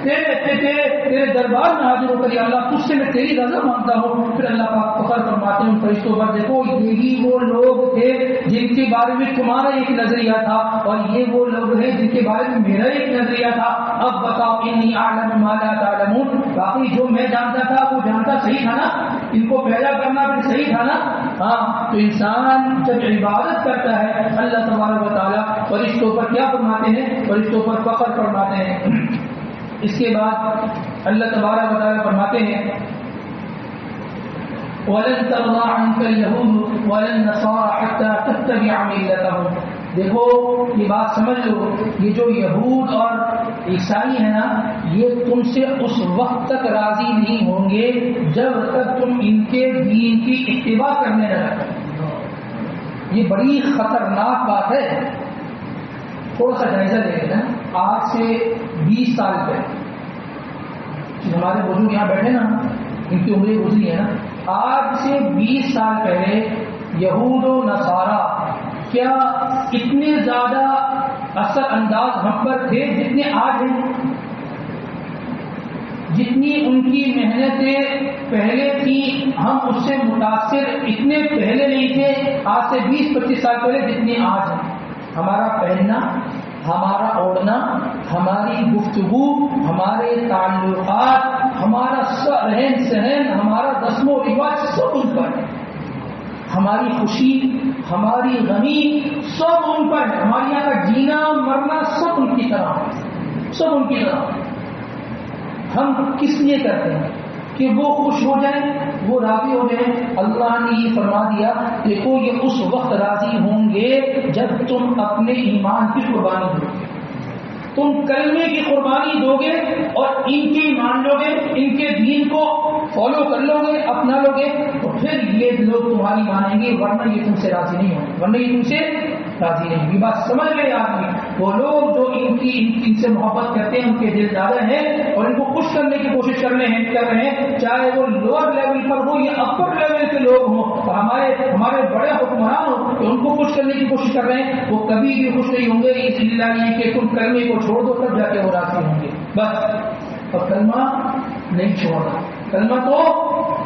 تیرے دربار میں حاضر ہو کر یا اللہ تجھ سے میں تیری رضا مانگتا ہوں، پھر اللہ پاک فخر فرماتے ہیں ان فرشتوں پر، دیکھو یہی وہ لوگ تھے جن کے بارے میں تمہارا ایک نظریہ تھا، اور یہ وہ لوگ ہیں جن کے بارے میں میرا ایک نظریہ تھا، اب بتاؤ انی اعلم ما لا تعلمون، باقی جو میں جانتا تھا وہ جانتا صحیح تھا نا، ان کو پیدا کرنا بھی صحیح تھا نا۔ ہاں، تو انسان جب عبادت کرتا ہے اللہ تبارک و تعالیٰ فرشتوں پر کیا فرماتے ہیں؟ فرشتوں پر فخر فرماتے ہیں۔ اس کے بعد اللہ تبارک و تعالیٰ فرماتے ہیں وَلَن تَرْضَىٰ عَنكَ الْيَهُودُ وَلَا النَّصَارَىٰ حَتَّىٰ تَتَّبِعَ مِلَّتَهُمْ، دیکھو یہ بات سمجھ لو، یہ جو یہود اور عیسائی ہیں نا، یہ تم سے اس وقت تک راضی نہیں ہوں گے جب تک تم ان کے دین کی اتباع کرنے نہ لگو۔ یہ بڑی خطرناک بات ہے۔ تھوڑا سا جائزہ لے لینا، آج سے 20 سال پہلے ہمارے بزرگ یہاں بیٹھے نا، ان کی عمریں گزری ہے نا، آج سے 20 سال پہلے یہود و نصارہ کیا اتنے زیادہ اثر انداز ہم پر تھے جتنے آج ہیں؟ جتنی ان کی محنتیں پہلے تھیں ہم اس سے متاثر اتنے پہلے نہیں تھے آج سے 20-25 سال پہلے جتنے آج ہیں۔ ہمارا پہننا، ہمارا اوڑھنا، ہماری گفتگو، ہمارے تعلقات، ہمارا رہن سہن، ہمارا رسم و رواج سب ان پر ہے۔ ہماری خوشی، ہماری غمی سب ان پر ہے۔ ہمارے یہاں کا جینا مرنا سب ان کی طرح ہے، سب ان کی طرح۔ ہم کس لیے کرتے ہیں؟ کہ وہ خوش ہو جائیں، وہ راضی ہو جائیں۔ اللہ نے یہ فرما دیا، دیکھو یہ اس وقت راضی ہوں گے جب تم اپنے ایمان کی قربانی دو گے، تم کلمے کی قربانی دو گے اور ان کی مان لو گے، ان کے دین کو فالو کر لو گے، اپنا لو گے، تو پھر یہ لوگ تمہاری مانیں گے، ورنہ یہ تم سے راضی نہیں ہوں گے، ورنہ یہ تم سے راضی نہیں۔ یہ بات سمجھ لے آدمی، وہ لوگ جو ان سے محبت کرتے ہیں، ان کے دل زیادہ ہیں اور ان کو خوش کرنے کی کوشش کر رہے ہیں، چاہے وہ لوور لیول پر ہو یا اپر لیول کے لوگ ہوں، اور ہمارے بڑے حکمران ہوں تو ان کو خوش کرنے کی کوشش کر رہے ہیں، وہ کبھی بھی خوش نہیں ہوں گے اس لیے کہ تم کلمے کو چھوڑ دو تب جا کے وہ راضی ہوں گے۔ بس، اور کلمہ نہیں چھوڑنا، کلمہ تو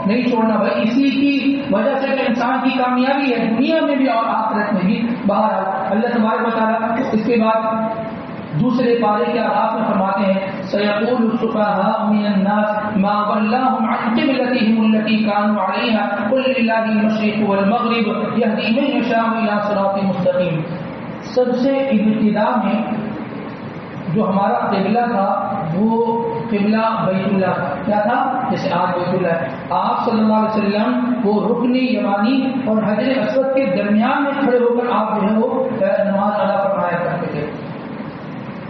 نہیں چھوڑنا بھائی. اسی کی وجہ سے کہ انسان کی کامیابی ہے دنیا میں بھی اور آخرت میں بھی. بہرحال اللہ تبارک و تعالیٰ اس کے بعد دوسرے پارے کے آغاز میں فرماتے ہیں سيقول السفهاء من الناس ما ولاهم عن قبلتهم التي كانوا عليها قل لله المشرق والمغرب يهدي من يشاء الى صراط مستقيم. سب سے ابتدا میں جو ہمارا قبلہ تھا وہ قبلہ بیت اللہ تھا. کیا تھا؟ جیسے آج بیت اللہ ہے. آپ صلی اللہ علیہ وسلم وہ رکن یمانی اور حجر اسود کے درمیان میں کھڑے ہو کر آپ جو ہے وہ نماز ادا فرمایا کرتے تھے.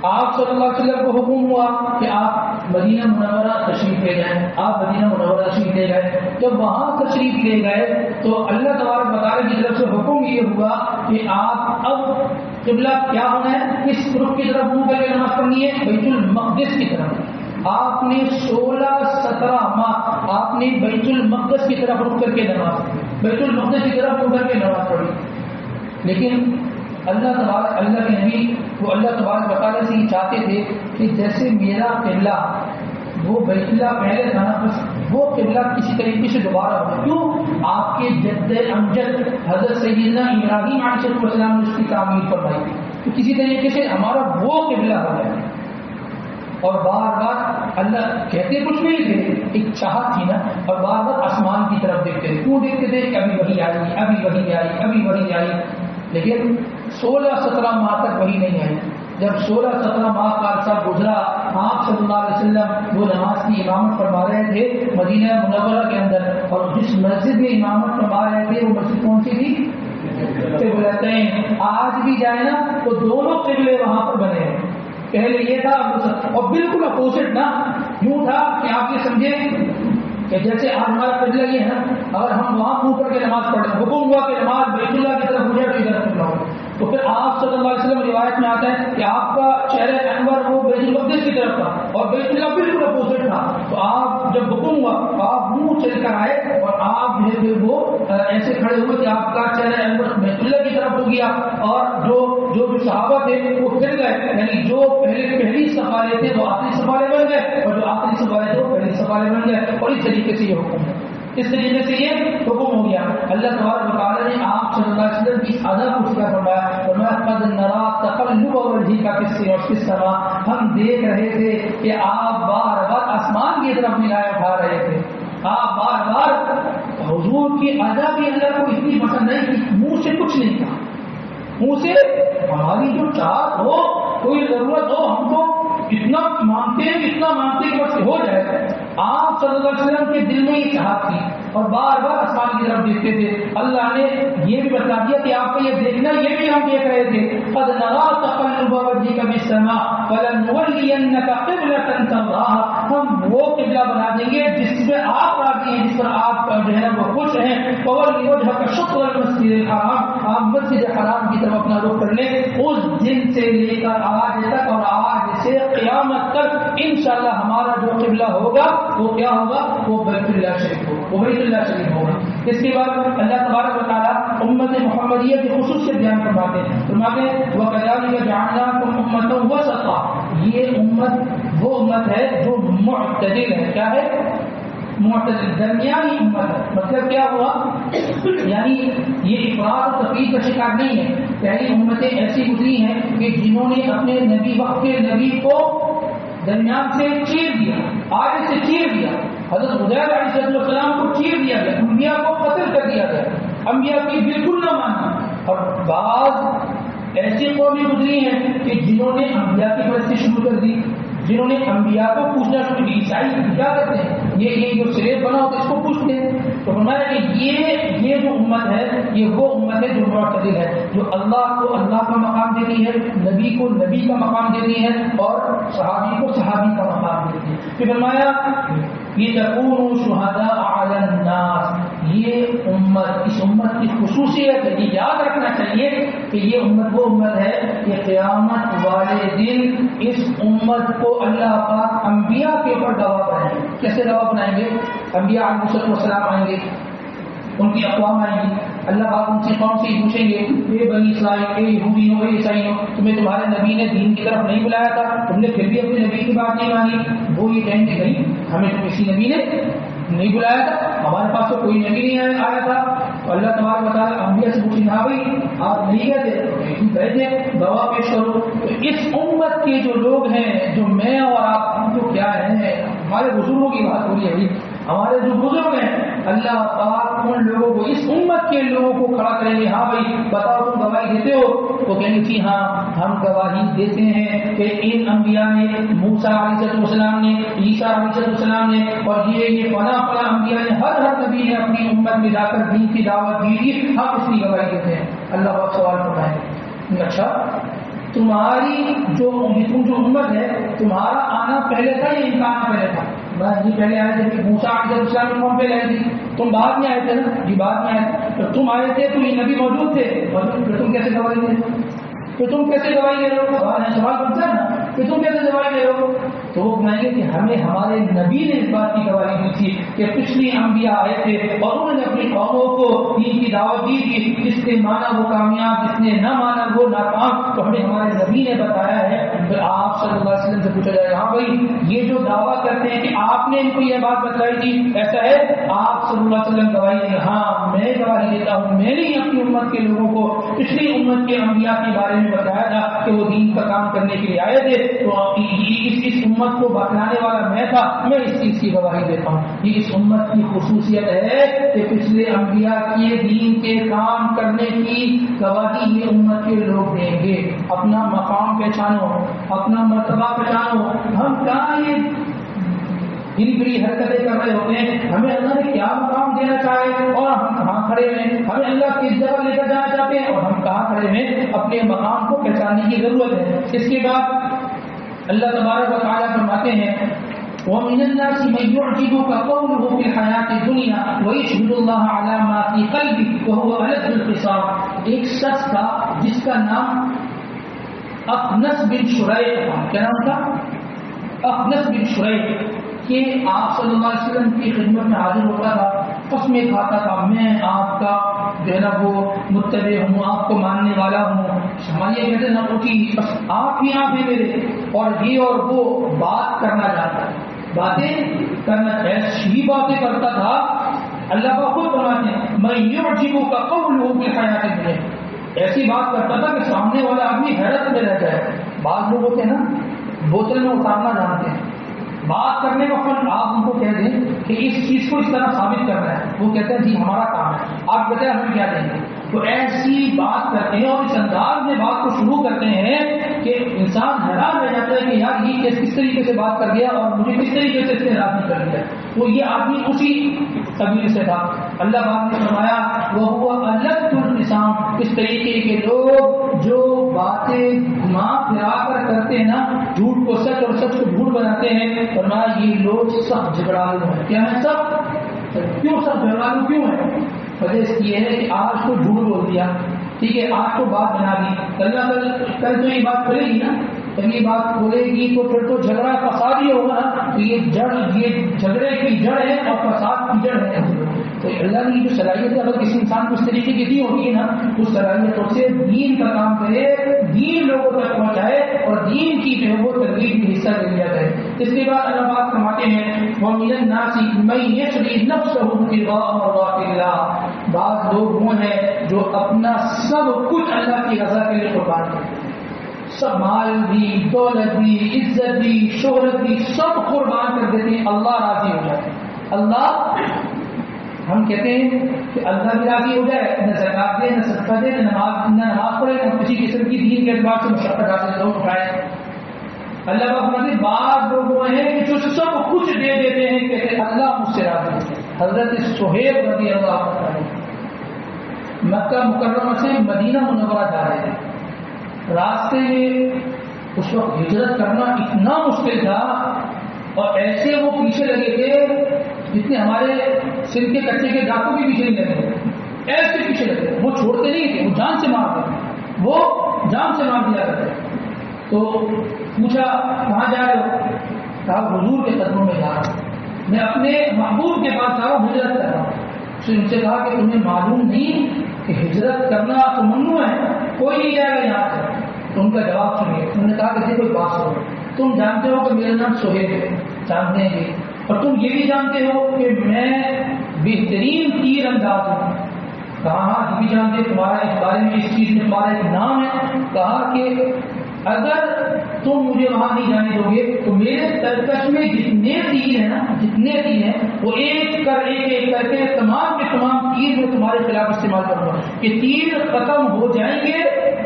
آپ صلی اللہ علیہ وسلم کو حکم ہوا کہ آپ مدینہ منورہ تشریف لے جائیں. آپ مدینہ منورہ تشریف لے گئے. جب وہاں تشریف لے گئے تو اللہ تبارک و تعالیٰ کی طرف سے حکم یہ ہوا کہ آپ اب قبلہ کیا ہونا ہے، کس رخ کی طرف منہ کر کے نماز پڑھنی ہے؟ بیت المقدس کی طرف. آپ نے 16-17 ماہ آپ نے بیت المقدس کی طرف رخ کر کے نماز پڑھی، بیت المقدس کی طرف رخ کر کے نماز پڑھی. لیکن اللہ کے نبی وہ اللہ تبارک و تعالیٰ سے یہ چاہتے تھے کہ جیسے میرا قبلہ وہ بیت اللہ پہلے تھا نا، بس وہ قبلہ کسی طریقے سے دوبارہ ہو. کیوں؟ آپ کے جد امجد حضرت سیدنا ابراہیم علیہ السلام نے اس کی تعمیر فرمائی تھی، تو کسی طریقے سے ہمارا وہ قبلہ ہو جائے. اور بار بار اللہ کہتے کچھ نہیں تھے، ایک چاہت تھی نا، اور بار بار آسمان کی طرف دیکھتے تھے. کیوں دیکھتے تھے؟ کہ ابھی وہی آئی، ابھی وہی آئی، ابھی وہی آئی. لیکن 16-17 ماہ تک وہی نہیں آئی. جب 16-17 ماہ کا عرصہ گزرا، آپ صلی اللہ علیہ وسلم وہ نماز کی امامت فرما رہے تھے مدینہ منورہ کے اندر، اور جس مسجد میں امامت فرما رہے تھے وہ مسجد کون سی تھی؟ قبلتین. آج بھی جائے نا تو دونوں قبلے وہاں پر بنے ہیں. پہلے یہ تھا اور بالکل اپوزٹ نا، یوں تھا کہ آپ یہ سمجھے کہ جیسے آج ہمارا قبلہ یہ ہے، اگر ہم وہاں منہ کر کے نماز پڑھیں، حکم ہوا کہ نماز بیت اللہ کی طرف ہو جائے تو ادھر قبلہ ہو، تو پھر آپ صلی اللہ علیہ وسلم روایت میں آتا ہے کہ آپ کا چہرہ انور وہ بیت المقدس کی طرف تھا اور بیت اللہ بالکل اپوزٹ تھا. تو آپ جب حکم ہوا آپ منہ چل کر آئے اور آپ جو وہ ایسے کھڑے ہوئے کہ آپ کا چہرہ انور بیت اللہ کی طرف ہو گیا، اور جو صحابہ تھے وہ پھر گئے، یعنی جو پہلی سفارے تھے وہ آخری سفارے بن گئے، اور جو آخری سفارے تھے وہ پہلی سفارے بن گئے. اور اس طریقے سے یہ حکم ہے، اس طریقے سے یہ حکم ہو گیا. اللہ تبارک و تعالیٰ نے آپ صلی اللہ علیہ وسلم کی ادا کو کیا فرمایا؟ قد نرى تقلب وجهك في السماء. ہم دیکھ رہے تھے کہ آپ بار بار آسمان کی طرف نگاہیں اٹھا رہے تھے. آپ بار بار حضور کی ادا بھی اللہ کو اتنی پسند نہیں کہ منہ سے کچھ نہیں کہا. منہ سے ہماری جو چاہت ہو، کوئی ضرورت ہو، ہم کو اتنا مانگتے ہیں کہ بس ہو جائے. آپ صلی اللہ علیہ وسلم کے دل میں یہ چاہت تھی اور بار بار آسمان کی طرف دیکھتے تھے. اللہ نے یہ بھی بتا دیا کہ آپ کا یہ دیکھنا یہ بھی ہم دیکھ رہے تھے. قد نرى تقلب وجهك في السماء فلنولينك قبلة ترضاها. ہم وہ قبلہ بنا دیں گے جس میں آپ راضی ہیں، جس پر آپ جو ہے وہ خوش ہیں. فول وجهك شطر المسجد الحرام. آپ مسجد حرام کی طرف اپنا رخ کر لیں. اس دن سے لے کر آج تک اور آج سے قیامت تک انشاءاللہ ہمارا جو قبلہ ہوگا وہ کیا ہوگا؟ وہ بیت اللہ شریف ہوگا، وہ بیت اللہ شریف ہوگا. اس کے بعد اللہ تبارک و تعالیٰ امت محمدیہ کی خصوصیت بیان فرماتے ہیں. وَكَذَلِكَ جَعَلْنَاكُمْ أُمَّةً وَسَطًا. یہ امت وہ امت ہے جو معتدل ہے. کیا ہے؟ معتدل، درمیانی امت ہے. مطلب کیا ہوا؟ یعنی یہ افراط و تفریط کا شکار نہیں ہے. پہلی امتیں ایسی گزری ہیں کہ جنہوں نے اپنے نبی وقت کے نبی کو درمیان سے چیر دیا، آگے سے چیر دیا. حضرت عزیر علیہ السلام کو چیر دیا گیا، انبیاء کو قتل کر دیا گیا، انبیاء کی بالکل نہ مانی. اور بعض ایسی قومیں گزری ہیں کہ جنہوں نے انبیاء کی پرستی شروع کر دی، جنہوں نے انبیاء کو پوچھنا شروع کی. عیسائی کیا کرتے ہیں؟ یہ جو سلیب بنا ہوتا ہے اس کو پوچھتے ہیں. تو فرمایا کہ یہ جو امت ہے یہ وہ امت ہے جو معتدل ہے، جو اللہ کو اللہ کا مقام دیتی ہے، نبی کو نبی کا مقام دیتی ہے، اور صحابی کو صحابی کا مقام دیتی ہے. پھر فرمایا یہ تکونوا شہداء علی الناس. یہ امت، اس امت کی خصوصیت ہے، یہ یاد رکھنا چاہیے کہ یہ امت وہ امت ہے کہ قیامت والے دن اس امت کو اللہ پاک انبیاء کے اوپر گواہ بنائیں گے. کیسے گواہ بنائیں گے؟ انبیاء علیہ السلام آئیں گے، ان کی اقوام آئیں گی، اللہ پاک ان سے قوم سے پوچھیں گے اے بنی اسرائیل، اے یہودیوں، اے عیسائیوں، تمہیں تمہارے نبی نے دین کی طرف نہیں بلایا تھا، تم نے پھر بھی اپنے نبی کی بات نہیں مانی؟ وہ یہ کہیں گے نہیں، ہمیں تو کسی نبی نے نہیں بلایا تھا، ہمارے پاس تو کوئی نبی نہیں آیا تھا۔ تو اللہ تبارک و تعالیٰ انبیاء سے پوچھیں ہاں بھائی آپ نہیں گئے تھے؟ تم گئے تھے، گواہ پیش کرو۔ تو اس امت کے جو لوگ ہیں، جو میں اور آپ، ہم تو کیا ہیں، ہمارے بزرگوں کی بات ہو رہی ہے بھائی، ہمارے جو بزرگ ہیں، اللہ پاک ان لوگوں کو، اس امت کے لوگوں کو کھڑا کریں گے، ہاں بھائی بتاؤ تم گواہی دیتے ہو؟ تو کہیں گے جی ہاں ہم گواہی دیتے ہیں کہ ان انبیاء نے، موسیٰ علیہ السلام نے، عیسیٰ علیہ السلام نے، اور یہ فلاں فلاں انبیاء نے، ہر نبی نے اپنی امت میں جا کر دین کی دعوت دی تھی، ہم اس کی گواہی دیتے ہیں۔ اللہ پاک سوال فرمائے اچھا تمہاری جو امت ہے، تمہارا آنا پہلے تھا یا انکار پہلے تھا؟ یہ پہلے آئے تھے، موسیٰ علیہ السلام کی قوم پہلے آئی تھی، تم بعد میں آئے تھے نا؟ جی بعد میں آئے تھے۔ تو تم آئے تھے تو یہ نبی موجود تھے، پھر تم کیسے گواہی دے رہے ہو؟ سوال بنتا ہے نا کہ تم کیسے گواہی دے رہے ہو؟ تو وہ کہیں گے کہ ہمیں ہمارے نبی نے اس بات کی گواہی دی تھی کہ پچھلی انبیاء آئے تھے اور انہوں نے اپنی قوموں کو دین کی دعوت دی تھی، جس نے مانا وہ کامیاب، جس نے نہ مانا وہ ناکام۔ تو ہمیں ہمارے نبی نے بتایا ہے۔ پھر آپ صلی اللہ علیہ وسلم سے پوچھا جائے ہاں بھائی یہ جو دعویٰ کرتے ہیں کہ آپ نے ان کو یہ بات بتائی تھی، ایسا ہے؟ آپ صلی اللہ علیہ وسلم گواہی دیں ہاں میں گواہی دیتا ہوں، میں نے اپنی امت کے لوگوں کو پچھلی امت کے انبیاء کے بارے میں بتایا تھا کہ وہ دین کا کام کرنے کے لیے آئے تھے، تو اس امت کو بتلانے والا میں تھا، میں اس چیز کی گواہی دیتا ہوں۔ یہ اس امت کی خصوصیت ہے کہ پچھلے انبیاء کے دین کے کام کرنے کی گواہی یہ امت کے لوگ دیں گے۔ اپنا مقام پہچانو، اپنا مرتبہ پہچانو۔ ہم کہاں یہ بڑی بڑی حرکتیں کر رہے ہوتے ہیں، ہمیں اللہ نے کیا مقام دینا چاہے اور ہم کہاں کھڑے ہیں، ہمیں اللہ کس جگہ لے کر جانا چاہتے ہیں اور ہم کہاں کھڑے ہیں، اپنے مقام کو پہچاننے کی ضرورت ہے۔ اس کے بعد اللہ تبارک و تعالیٰ فرماتے ہیں وَمِنَ النَّاسِ مَن يُعْجِبُكَ قَوْلُهُ فِي الْحَيَاةِ الدُّنْيَا وَيَشْهَدُ اللَّهَ عَلَى مَا فِي قَلْبِهِ وَهُوَ أَلَدُّ الْخِصَامِ۔ ایک شخص تھا جس کا نام اخنس بن شریح تھا۔ کیا نام تھا؟ اخنس بن شریح، کہ آپ صلی اللہ علیہ وسلم کی خدمت میں حاضر ہوتا تھا، قسمیں کھاتا تھا میں آپ کا جو ہے نا وہ متبع ہوں، آپ کو ماننے والا ہوں۔ ہمارے کہتے ہیں نہ بس آپ ہی آپ ہیں میرے، اور یہ اور وہ بات کرنا چاہتا ہے، باتیں کرنا ایسی باتیں کرتا تھا۔ اللہ کا خود فرماتے ہیں میں یعجبک قولہ فی الحیاۃ الدنیا، ایسی بات کرتا تھا کہ سامنے والا آدمی حیرت میں رہ جائے۔ بعض لوگ ہوتے ہیں نا بوتل میں اتارنا جانتے ہیں، بات کرنے کا فن، آپ ان کو کہہ دیں کہ اس چیز کو اس طرح ثابت کرنا ہے، وہ کہتے ہیں جی ہمارا کام ہے، آپ کہتے ہیں ہمیں کیا دیں گے؟ تو ایسی بات کرتے ہیں اور اس انداز میں بات کو شروع کرتے ہیں کہ انسان حیران رہ جاتا ہے کہ یار یہ کس طریقے سے بات کر گیا اور مجھے کس طریقے سے اس نے راضی کر دیا۔ وہ یہ آدمی اسی قبیل سے تھا۔ اللہ پاک نے فرمایا وہ الگ الخصام، اس طریقے کے لوگ جو باتیں گھما پھرا کر کرتے ہیں نا، جھوٹ کو سچ اور سچ کو جھوٹ بناتے ہیں، فرمایا یہ لوگ سب جھگڑالو ہیں۔ کیا ہے سب؟ کیوں سب جھگڑالو کیوں ہیں؟ وجہ اس کی ہے کہ آج تو جھوٹ بول دیا، ٹھیک ہے، آج تو بات بنا دی، کل تو یہ بات کھلے گی نا، جب یہ بات کھولے گی تو پھر تو جھگڑا فساد ہی ہوگا نا۔ تو یہ جھگڑے کی جڑ ہے اور فساد کی جڑ ہے۔ تو اللہ نے جو صلاحیت اگر کسی انسان کو اس طریقے کی دی ہوگی نا، اس صلاحیتوں سے دین کا کام کرے، دین لوگوں تک پہنچائے اور دین کی جو ہے وہ ترغیب میں حصہ لے لیا جائے۔ اس کے بعد اللہ پاک فرماتے ہیں وَمِنَ النَّاسِ مَن يَشْرِي نَفْسَهُ ابْتِغَاءَ مَرْضَاتِ اللَّهِ، بعض لوگ وہ ہیں جو اپنا سب کچھ اللہ کی رضا کے لیے قربان کرتے ہیں، سب مال بھی، دولت بھی، عزت بھی، شہرت بھی، سب قربان کر دیتے ہیں اللہ راضی ہو جائے۔ اللہ، ہم کہتے ہیں کہ اللہ بھی راضی ہو جائے، نہ زکات دے، نہ صدقہ دے، نہ نماز پڑھے، نہ کسی قسم کی دین کے اعتبار سے مشقت حاصل لوگ اٹھائے۔ اللہ کا فرمان ہے بعض لوگ وہ ہیں کہ جو سب کچھ دے دیتے ہیں، کہتے ہیں اللہ مجھ سے راضی ہے۔ حضرت صہیب رضی اللہ عنہ مکہ مکرمہ سے مدینہ منورہ جا رہے تھے، راستے میں اس وقت ہجرت کرنا اتنا مشکل تھا اور ایسے وہ پیچھے لگے تھے جتنے ہمارے سندھ کے کچے کے ڈاکو بھی پیچھے نہیں لگے، ایسے پیچھے لگے، وہ چھوڑتے نہیں تھے، وہ جان سے مارتے، وہ جان سے مار دیا کرتے۔ تو پوچھا کہاں جا رہے ہو؟ کہا حضور کے قدموں میں جا رہا ہوں، میں اپنے محبوب کے پاس آ رہا ہوں، ہجرت کر رہا ہوں۔ ان سے کہا کہ تمہیں معلوم نہیں کہ ہجرت کرنا تو ممنوع ہے، کوئی نہیں جائے گا یہاں سے. تو ان کا جواب سنیے. انہوں نے کہا کہ کوئی بات سنو، تم جانتے ہو کہ میرا نام سہیل ہے، جانتے ہیں جی، اور تم یہ بھی جانتے ہو کہ میں بہترین تیر انداز ہوں. کہا ہاں یہ بھی جانتے، تمہارا اس بارے میں اس چیز میں تمہارا ایک نام ہے. کہا کہ اگر تم مجھے وہاں نہیں جانے دو گے تو میرے ترکش میں جتنے تیر ہیں نا، جتنے تیر ہیں وہ ایک کر کے تمام کے تمام تیر میں تمہارے خلاف استعمال کروں گا. کہ تیر ختم ہو جائیں گے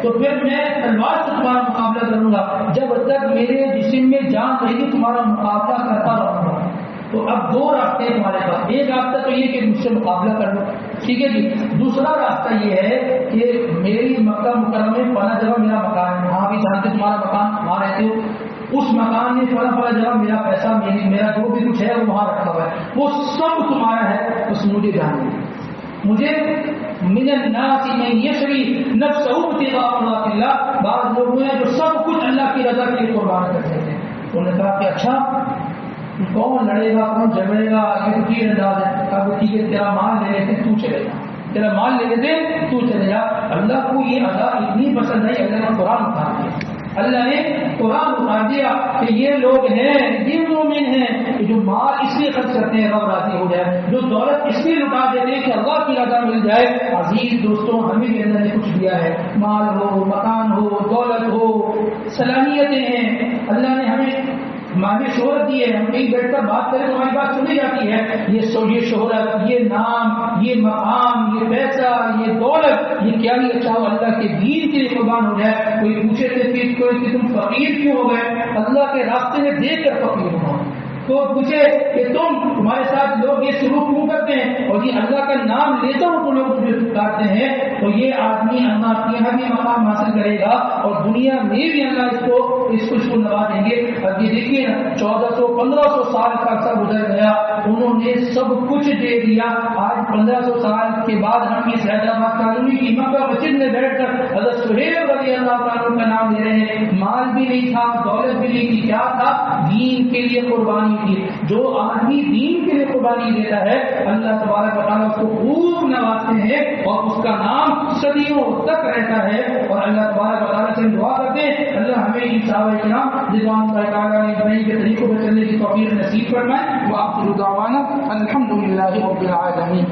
تو پھر میں تلوار سے تمہارا مقابلہ کروں گا، جب تک میرے جسم میں جان رہے گی تمہارا مقابلہ کرتا رہوں گا. تو اب دو راستے ہیں تمہارے پاس. ایک راستہ تو یہ کہ مجھ سے مقابلہ کر لو، ٹھیک ہے جی. دوسرا راستہ یہ ہے کہ میری مکہ مکرمہ میں فلاں جگہ میرا مکان ہے، وہاں بھی جانتے تمہارا مکان وہاں رہتے ہو، اس مکان میں فلاں جگہ میرا پیسہ میرا جو بھی کچھ ہے وہ وہاں رکھا ہوا ہے، وہ سب تمہارا ہے. بس مجھے جاننا، مجھے من الناس من یشری نفسہ ابتغاء مرضات اللہ، بعض لوگ ہیں جو سب کچھ اللہ کی رضا کے لیے قربان کر دیتے ہیں. انہوں نے کہا کہ اچھا کون لڑے گا، کون جھگڑے گا، یہ تو تیر انداز ہے. کہا کہ ٹھیک ہے تیرا مال لے لیتے تو چلے جا، تیرا مال لے لیتے تو چلے جا. اللہ کو یہ ادا اتنی پسند ہے، اللہ نے قرآن اتار دیا. اللہ نے قرآن اتار دیا کہ یہ لوگ ہیں، یہ مومن ہیں جو مال اس لیے خرچ کرتے ہیں رب راضی ہو جائے، جو دولت اس لیے لٹا دیتے ہیں کہ اللہ کی رضا مل جائے. عزیز دوستوں، ہمیں بھی اللہ نے کچھ دیا ہے، مال ہو، مکان ہو، دولت ہو، صلاحیتیں ہیں. اللہ نے ہمیں ہماری شہرت دی ہے، ہم کہیں بیٹھ کر بات کریں تو ہماری بات سنی جاتی ہے. یہ شہرت، یہ نام، یہ مقام، یہ پیسہ، یہ دولت، یہ کیا نہیں اچھا ہو اللہ کے دین کے لیے قربان ہو جائے. کوئی پوچھے تھے کہ تم فقیر کیوں ہو گئے؟ اللہ کے راستے میں دیکھ کر فقیر ہو. تو پوچھے کہ تمہارے ساتھ لوگ یہ سلوک کیوں کرتے ہیں، اور یہ اللہ کا نام لیتا ہوں تو لوگ مجھے پکارتے ہیں. تو یہ آدمی اللہ کے یہاں بھی مقام حاصل کرے گا اور دنیا میں بھی اللہ اس کو نوازیں گے. اب یہ دیکھیے نا، 1400-1500 سال کا عرصہ گزر گیا، انہوں نے سب کچھ دے دیا. آج 1500 سال کے بعد ہم اس حیدرآباد کالونی کی مکہ مسجد میں بیٹھ کر حضرت سہیل رضی اللہ عنہ کا نام لے رہے ہیں. مال بھی نہیں تھا، دولت بھی نہیں تھی، کیا تھا؟ دین کے لیے قربانی کی. جو آدمی دین کے لیے قربانی دیتا ہے اللہ تبارک و تعالیٰ اس کو خوب نوازتے ہیں اور اس کا نام صدیوں تک رہتا ہے. اور اللہ تبارک و تعالیٰ سے دعا کرتے ہیں اللہ ہمیں ان صحابہ کرام رضوان اللہ تعالیٰ نے کے طریقوں پر چلنے کی توفیق نصیب فرمائے. وآخر دعوانا الحمد للہ رب العالمین.